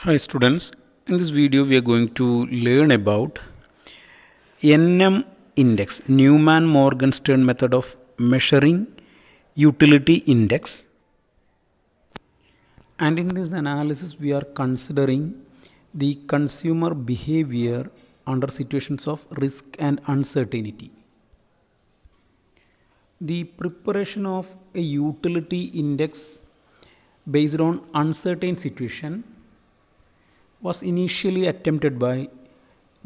Hi students, in this video we are going to learn about NM index, Newman-Morgenstern method of measuring utility index. And in this analysis we are considering the consumer behavior under situations of risk and uncertainty. The preparation of a utility index based on uncertain situation was initially attempted by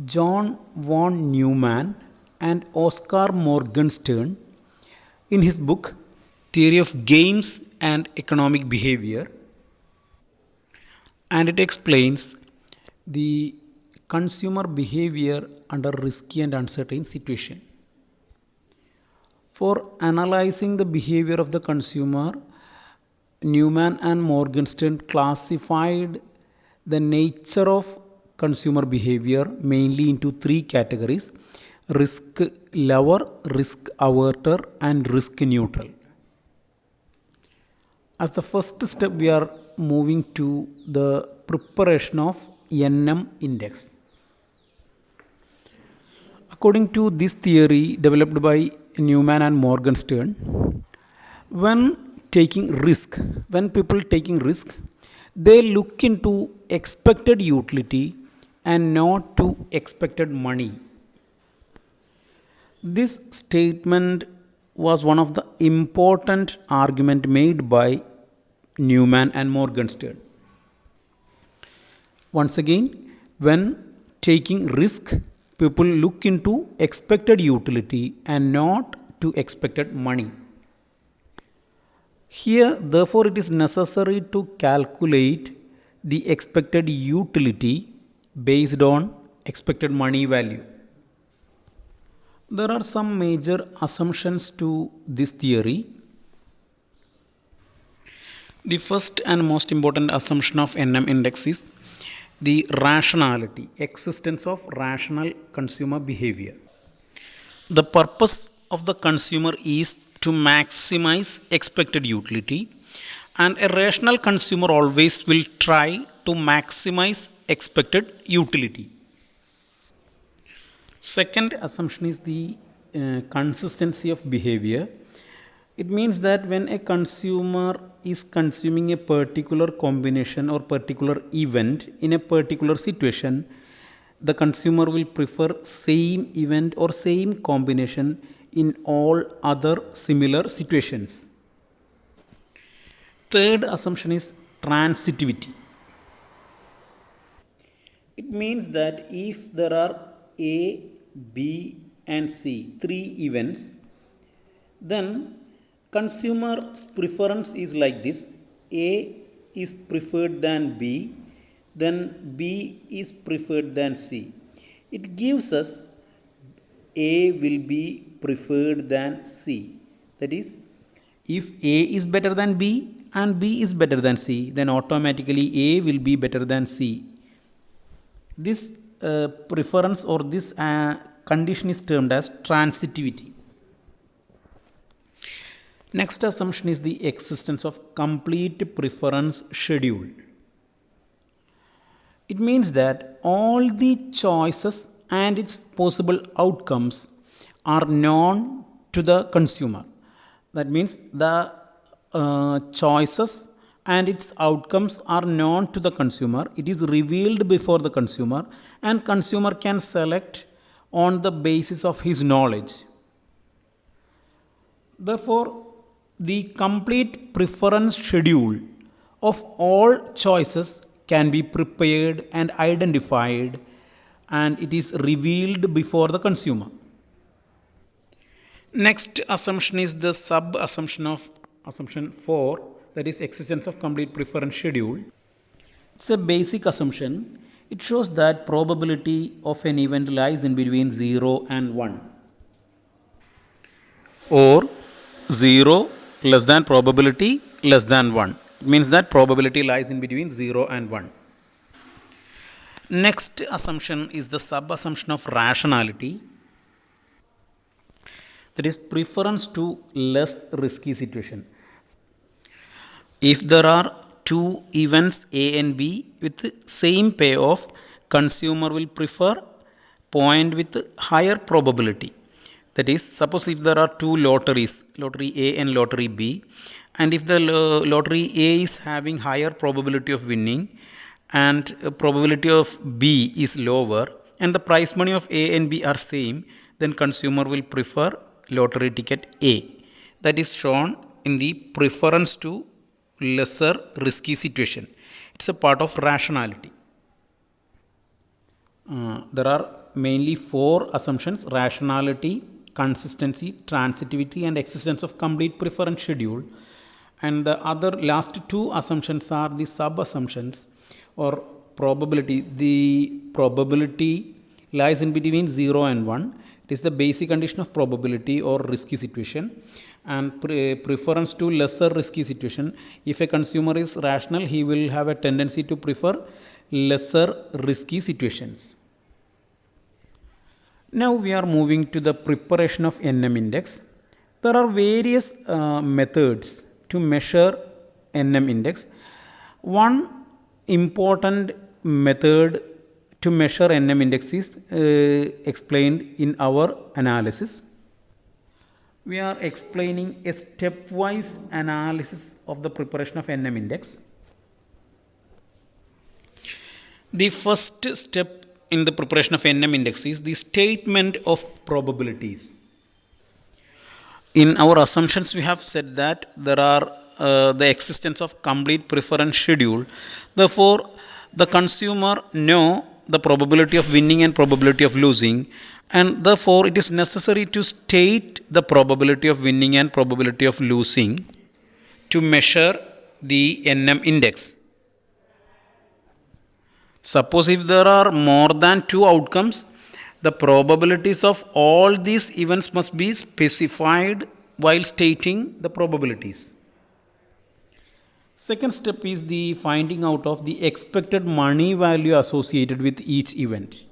John von Neumann and Oskar Morgenstern in his book Theory of Games and Economic Behavior, and it explains the consumer behavior under risky and uncertain situation. For analyzing the behavior of the consumer, Neumann and Morgenstern classified the nature of consumer behavior mainly into three categories: risk lover, risk averter, and risk neutral. As the first step, we are moving to the preparation of NM index. According to this theory developed by Neumann and Morgenstern, when people taking risk, they look into expected utility and not to expected money. This statement was one of the important argument made by Neumann and Morgenstern. Once again, when taking risk, people look into expected utility and not to expected money. Here, therefore, it is necessary to calculate the expected utility based on expected money value. There are some major assumptions to this theory. The first and most important assumption of NM index is the rationality, existence of rational consumer behavior. The purpose of the consumer is to maximize expected utility, and a rational consumer always will try to maximize expected utility. Second assumption is the consistency of behavior. It means that when a consumer is consuming a particular combination or particular event in a particular situation, the consumer will prefer same event or same combination in all other similar situations. Third assumption is transitivity. It means that if there are A, B, and C, three events, then consumer's preference is like this: A is preferred than B, then B is preferred than C. It gives us A will be preferred than C. That is, if A is better than B and B is better than C, then automatically A will be better than C. This preference or this condition is termed as transitivity. Next assumption is the existence of complete preference schedule. It means that all the choices and its possible outcomes are known to the consumer. That means the choices and its outcomes are known to the consumer. It is revealed before the consumer, and consumer can select on the basis of his knowledge. Therefore, the complete preference schedule of all choices can be prepared and identified, and it is revealed before the consumer. Next assumption is the sub assumption of assumption 4, that is existence of complete preference schedule. It's a basic assumption. It shows that probability of an event lies in between 0 and 1, or 0 less than probability less than 1. It means that probability lies in between 0 and 1. Next assumption is the sub assumption of rationality, that is preference to less risky situation. If there are two events A and B with same payoff, consumer will prefer point with higher probability. That is, suppose if there are two lotteries, lottery A and lottery B, and if the lottery A is having higher probability of winning and probability of B is lower, and the prize money of A and B are same, then consumer will prefer lottery ticket A. That is shown in the preference to lesser risky situation. It's a part of rationality. There are mainly four assumptions: rationality, consistency, transitivity, and existence of complete preference schedule. And the other last two assumptions are the sub assumptions or probability. The probability lies in between 0 and 1. It is the basic condition of probability or risky situation. And preference to lesser risky situation. If a consumer is rational, he will have a tendency to prefer lesser risky situations. Now we are moving to the preparation of NM index. There are various methods to measure NM index. One important method to measure NM index is explained in our analysis. We are explaining a stepwise analysis of the preparation of NM index. The first step in the preparation of NM index is the statement of probabilities. In our assumptions, we have said that there are the existence of complete preference schedule. Therefore, the consumer know the probability of winning and probability of losing, and therefore it is necessary to state the probability of winning and probability of losing to measure the NM index. Suppose if there are more than two outcomes, the probabilities of all these events must be specified while stating the probabilities. Second step is the finding out of the expected money value associated with each event.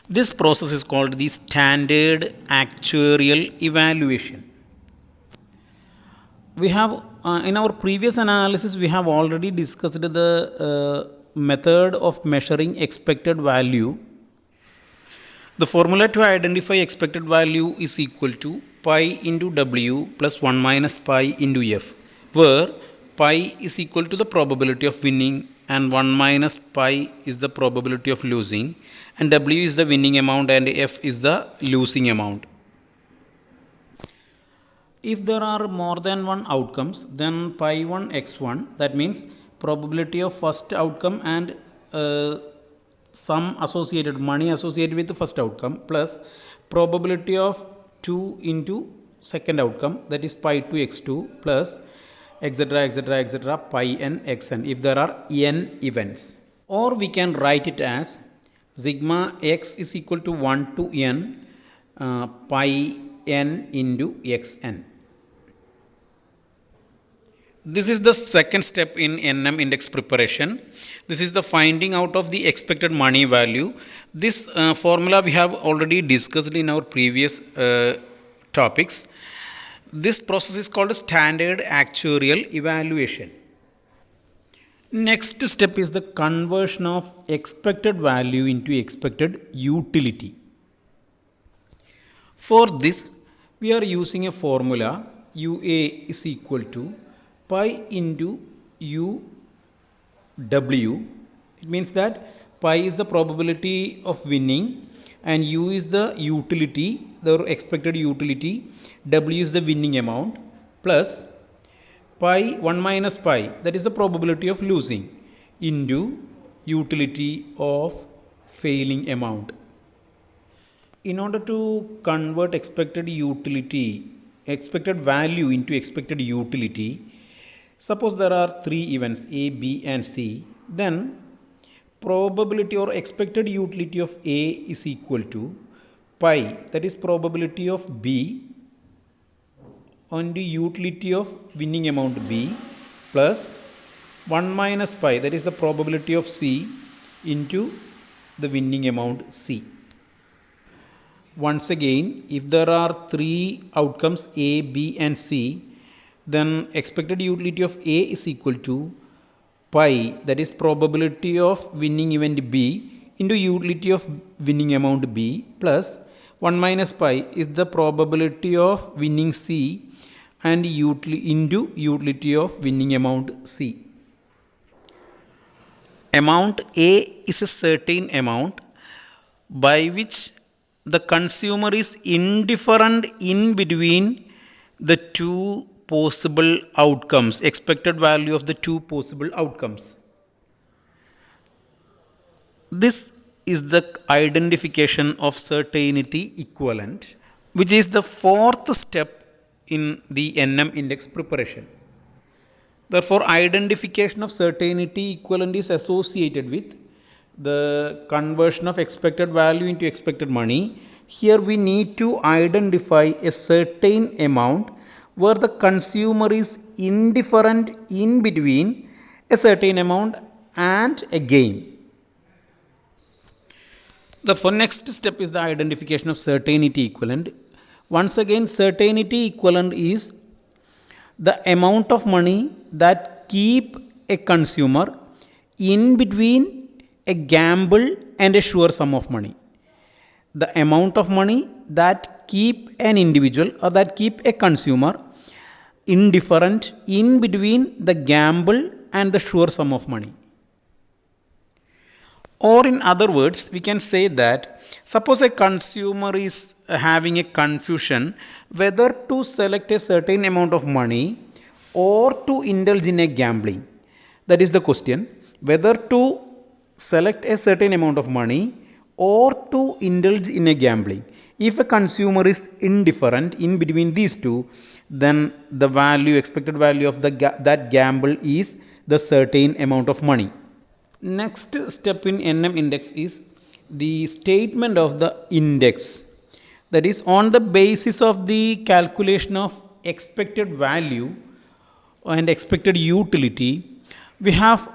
This process is called the standard actuarial evaluation. We have in our previous analysis we have already discussed the method of measuring expected value. The formula to identify expected value is equal to pi into W plus 1 minus pi into F, where pi is equal to the probability of winning and 1 minus pi is the probability of losing, and W is the winning amount and F is the losing amount. If there are more than one outcomes, then pi 1 x1, that means probability of first outcome and some associated money associated with the first outcome, plus probability of 2 into second outcome, that is pi 2 x2, plus etc etc pi n xn if there are n events. Or we can write it as sigma x is equal to 1 to n pi n into xn. This is the second step in NM index preparation. This is the finding out of the expected money value. This formula we have already discussed in our previous topics. This process is called standard actuarial evaluation. Next step is the conversion of expected value into expected utility. For this, we are using a formula UA is equal to pi into UW. It means that pi is the probability of winning and U is the utility, the expected utility, W is the winning amount, plus pi 1 minus pi, that is the probability of losing, into utility of failing amount. In order to convert expected value into expected utility, suppose there are three events A, B and C, then probability or expected utility of A is equal to pi, that is probability of B, onto utility of winning amount B, plus 1 minus pi, that is the probability of C, into the winning amount C. Once again, if there are three outcomes A, B and C, then expected utility of A is equal to pi, that is probability of winning event B, into utility of winning amount B, plus 1 minus pi is the probability of winning C and into utility of winning amount C. Amount A is a certain amount by which the consumer is indifferent in between the two possible outcomes, expected value of the two possible outcomes. This is the identification of certainty equivalent, which is the fourth step in the NM index preparation. Therefore, identification of certainty equivalent is associated with the conversion of expected value into expected money. Here we need to identify a certain amount where the consumer is indifferent in between a certain amount and a gain. The next step is the identification of certainty equivalent. Once again, certainty equivalent is the amount of money that keep a consumer in between a gamble and a sure sum of money. The amount of money that keep an individual or that keep a consumer indifferent in between the gamble and the sure sum of money. Or in other words, we can say that suppose a consumer is having a confusion whether to select a certain amount of money or to indulge in a gambling. That is the question, whether to select a certain amount of money or to indulge in a gambling. If a consumer is indifferent in between these two, then the value, expected value of that gamble is the certain amount of money. Next step in NM index is the statement of the index. That is, on the basis of the calculation of expected value and expected utility, we have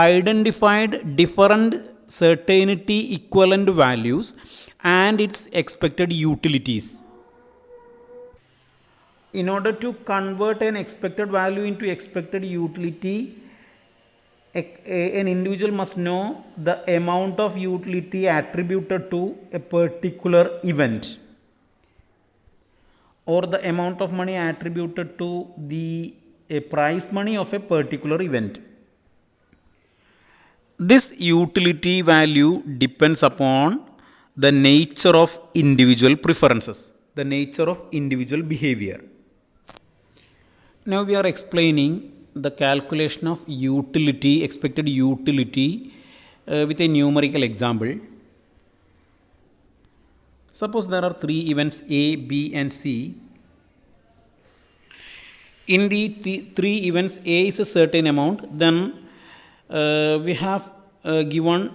identified different certainty equivalent values and its expected utilities. In order to convert an expected value into expected utility, an individual must know the amount of utility attributed to a particular event or the amount of money attributed to the prize money of a particular event. This utility value depends upon the nature of individual preferences, the nature of individual behavior. Now we are explaining the calculation of utility, expected utility with a numerical example. Suppose there are three events A, B and C. In the three events, A is a certain amount, then we have given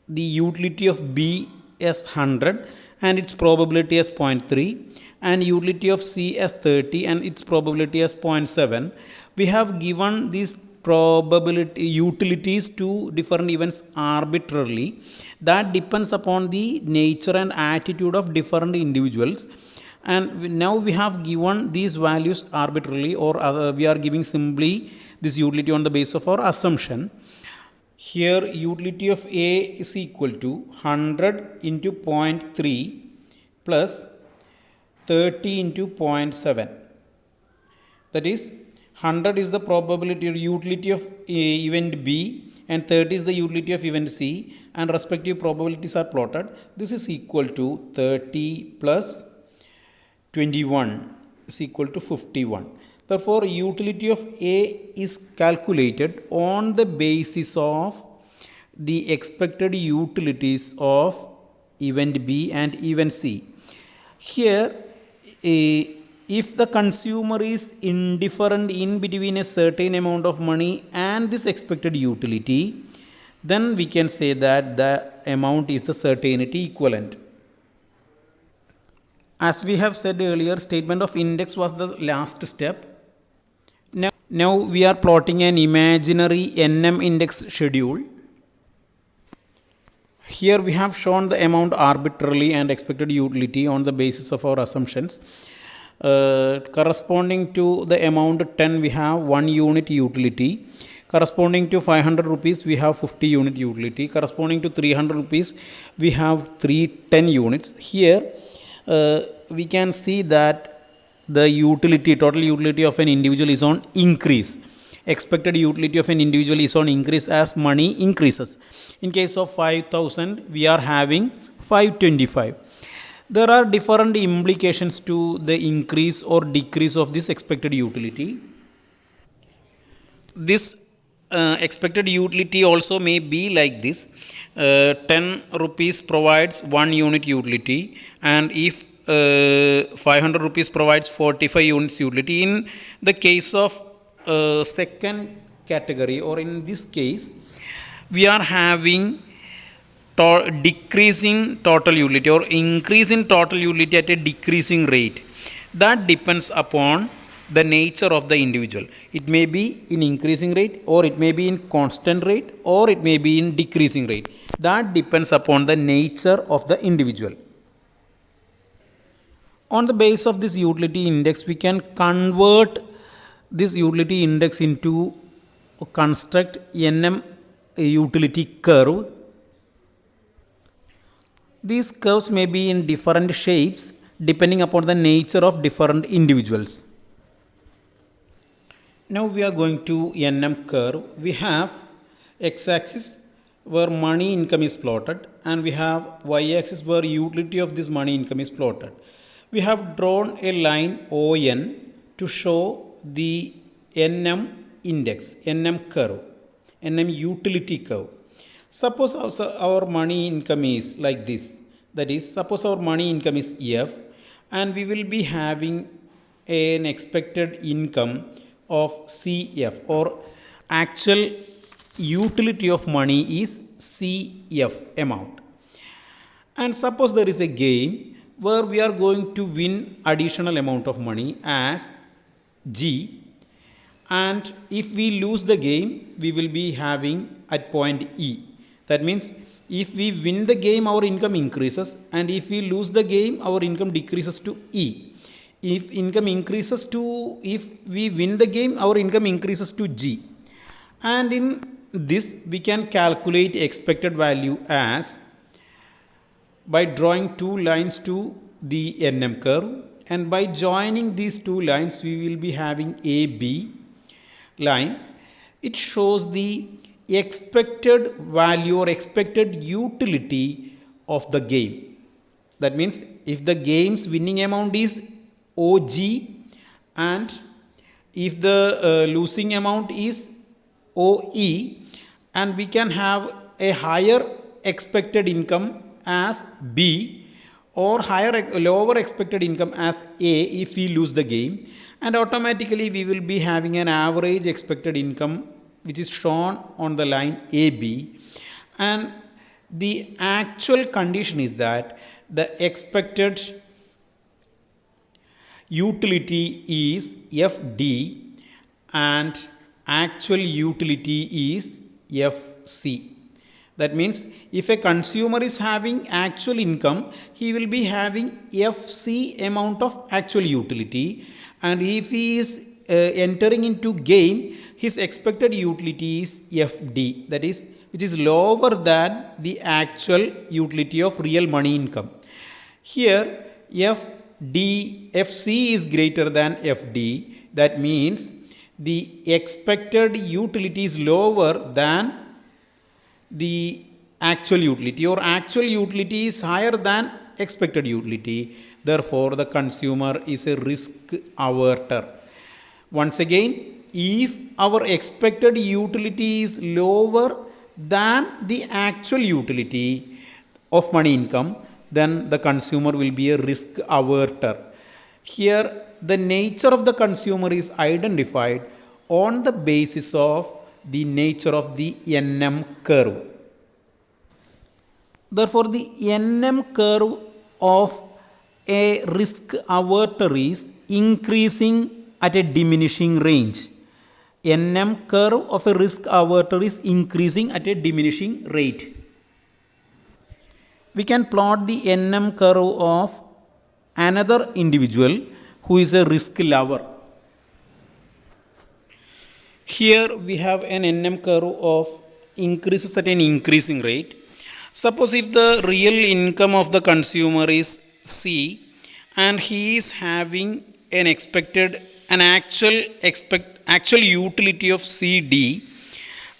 the utility of B as 100 and its probability as 0.3 and utility of C as 30 and its probability as 0.7. We have given these probability utilities to different events arbitrarily. That depends upon the nature and attitude of different individuals, and now we have given these values arbitrarily, or we are giving simply this utility on the basis of our assumption. Here utility of A is equal to 100 into 0.3 plus 30 into 0.7. That is, 100 is the probability or utility of event B and 30 is the utility of event C, and respective probabilities are plotted. This is equal to 30 plus 21 is equal to 51. Therefore, utility of A is calculated on the basis of the expected utilities of event B and event C. Here, if the consumer is indifferent in between a certain amount of money and this expected utility, then we can say that the amount is the certainty equivalent. As we have said earlier, statement of index was the last step. Now we are plotting an imaginary NM index schedule. Here we have shown the amount arbitrarily and expected utility on the basis of our assumptions. corresponding to the amount 10 we have 1 unit utility, corresponding to 500 rupees we have 50 unit utility, corresponding to 300 rupees we have 310 units. Here we can see that the utility, total utility of an individual is on increase. Expected utility of an individual is on increase as money increases. In case of 5000 we are having 525. There are different implications to the increase or decrease of this expected utility. This expected utility also may be like this. 10 rupees provides 1 unit utility, and if 500 rupees provides 45 units utility. In the case of second category, or in this case, we are having decreasing total utility or increase in total utility at a decreasing rate. That depends upon the nature of the individual. It may be in increasing rate, or it may be in constant rate, or it may be in decreasing rate. That depends upon the nature of the individual. On the base of this utility index, we can convert this utility index into construct NM utility curve. These curves may be in different shapes depending upon the nature of different individuals. Now we are going to NM curve. We have x-axis where money income is plotted, and we have y-axis where utility of this money income is plotted. We have drawn a line ON to show the NM index, NM curve, NM utility curve. Suppose our money income is like this. That is, suppose our money income is F, and we will be having an expected income of CF, or actual utility of money is CF amount. And suppose there is a game where we are going to win additional amount of money as G, and if we lose the game we will be having at point E. That means if we win the game our income increases, and if we lose the game our income decreases to E. If we win the game our income increases to G. And in this we can calculate expected value as by drawing two lines to the NM curve, and by joining these two lines we will be having AB line. It shows the expected value or expected utility of the game. That means if the game's winning amount is OG, and if the losing amount is OE, and we can have a higher expected income as B, or lower expected income as A if we lose the game, and automatically we will be having an average expected income which is shown on the line AB. And the actual condition is that the expected utility is FD and actual utility is FC. That means if a consumer is having actual income, he will be having FC amount of actual utility, and if he is entering into game, his expected utility is FD, that is, which is lower than the actual utility of real money income. Here FC is greater than FD. That means the expected utility is lower than the actual utility, or actual utility is higher than expected utility. Therefore the consumer is a risk averter. Once again, if our expected utility is lower than the actual utility of money income, then the consumer will be a risk averter. Here the nature of the consumer is identified on the basis of the nature of the NM curve. Therefore the NM curve of a risk averter is increasing at a diminishing range. NM curve of a risk averter is increasing at a diminishing rate. We can plot the NM curve of another individual who is a risk lover. Here we have an NM curve of increases at an increasing rate. Suppose if the real income of the consumer is C and he is having an actual utility of CD,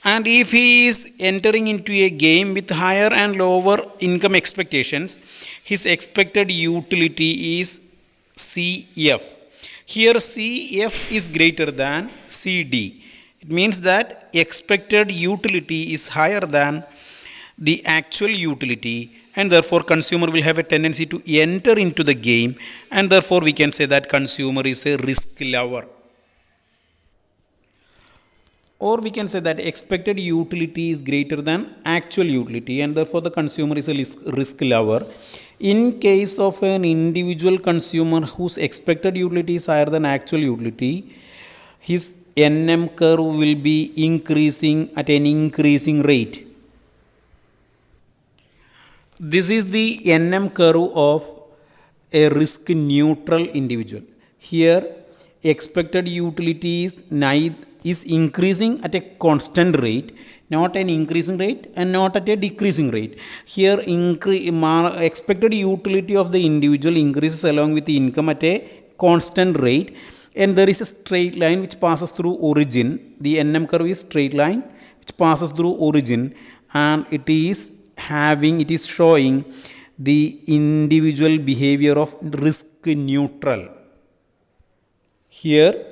and if he is entering into a game with higher and lower income expectations, his expected utility is CF. Here CF is greater than CD. It means that expected utility is higher than the actual utility, and therefore consumer will have a tendency to enter into the game, and therefore we can say that consumer is a risk lover. Or we can say that expected utility is greater than actual utility, and therefore the consumer is a risk lover. In case of an individual consumer whose expected utility is higher than actual utility, his NM curve will be increasing at an increasing rate. This is the NM curve of a risk neutral individual. Here expected utility is increasing at a constant rate, not an increasing rate and not at a decreasing rate. Here expected utility of the individual increases along with the income at a constant rate, and there is a straight line which passes through origin. The NM curve is straight line which passes through origin, and it is showing the individual behavior of risk neutral. Here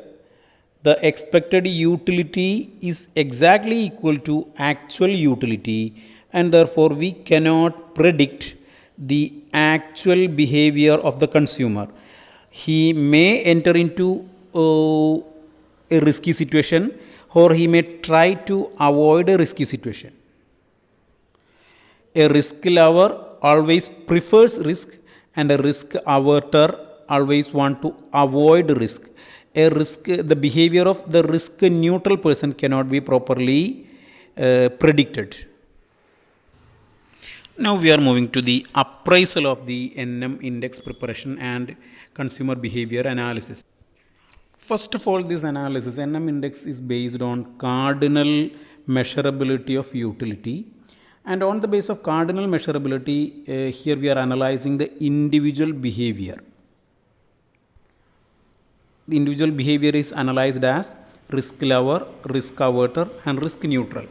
the expected utility is exactly equal to actual utility, and therefore we cannot predict the actual behavior of the consumer. He may enter into a risky situation, or he may try to avoid a risky situation. A risk lover always prefers risk, and a risk averter always want to avoid risk. The behavior of the risk neutral person cannot be properly predicted. Now we are moving to the appraisal of the NM index preparation and consumer behavior analysis. First of all, this analysis, NM index is based on cardinal measurability of utility. And on the basis of cardinal measurability, here we are analyzing the individual behavior. The individual behavior is analyzed as risk lover, risk averter, and risk neutral.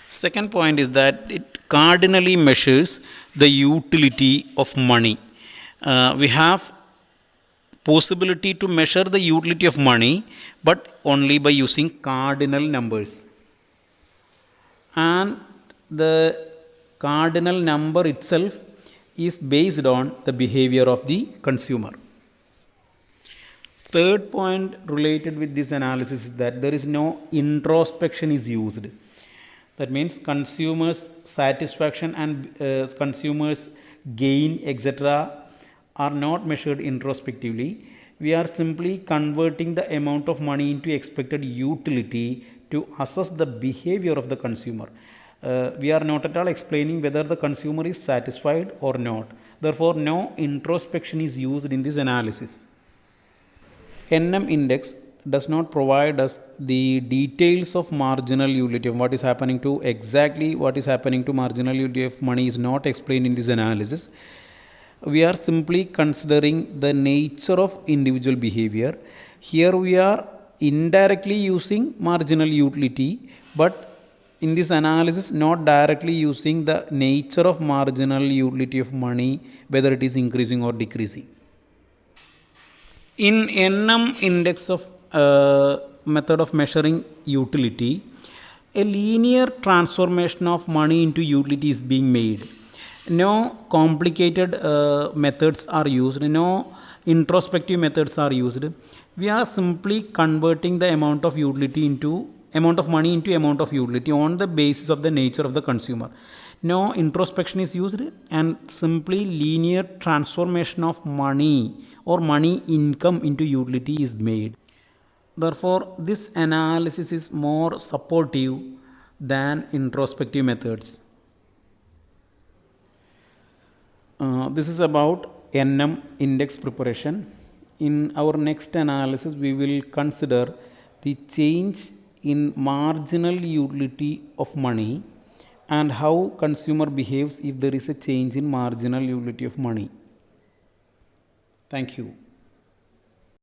Second point is that it cardinally measures the utility of money. We have possibility to measure the utility of money, but only by using cardinal numbers. And the cardinal number itself is based on the behavior of the consumer. Third point related with this analysis is that there is no introspection is used. That means consumers' satisfaction and consumers' gain, etc., are not measured introspectively. We are simply converting the amount of money into expected utility to assess the behavior of the consumer. We are not at all explaining whether the consumer is satisfied or not. Therefore, no introspection is used in this analysis. NM index does not provide us the details of marginal utility of what is happening to marginal utility of money is not explained in this analysis. We are simply considering the nature of individual behavior. Here we are indirectly using marginal utility, but in this analysis not directly using the nature of marginal utility of money, whether it is increasing or decreasing. In NM index of method of measuring utility, a linear transformation of money into utility is being made. No complicated methods are used, no introspective methods are used. We are simply converting the amount of money into amount of utility on the basis of the nature of the consumer. No introspection is used, and simply linear transformation of money or money income into utility is made. Therefore, this analysis is more supportive than introspective methods. This is about NM index preparation. In our next analysis, we will consider the change in marginal utility of money and how consumer behaves if there is a change in marginal utility of money. Thank you.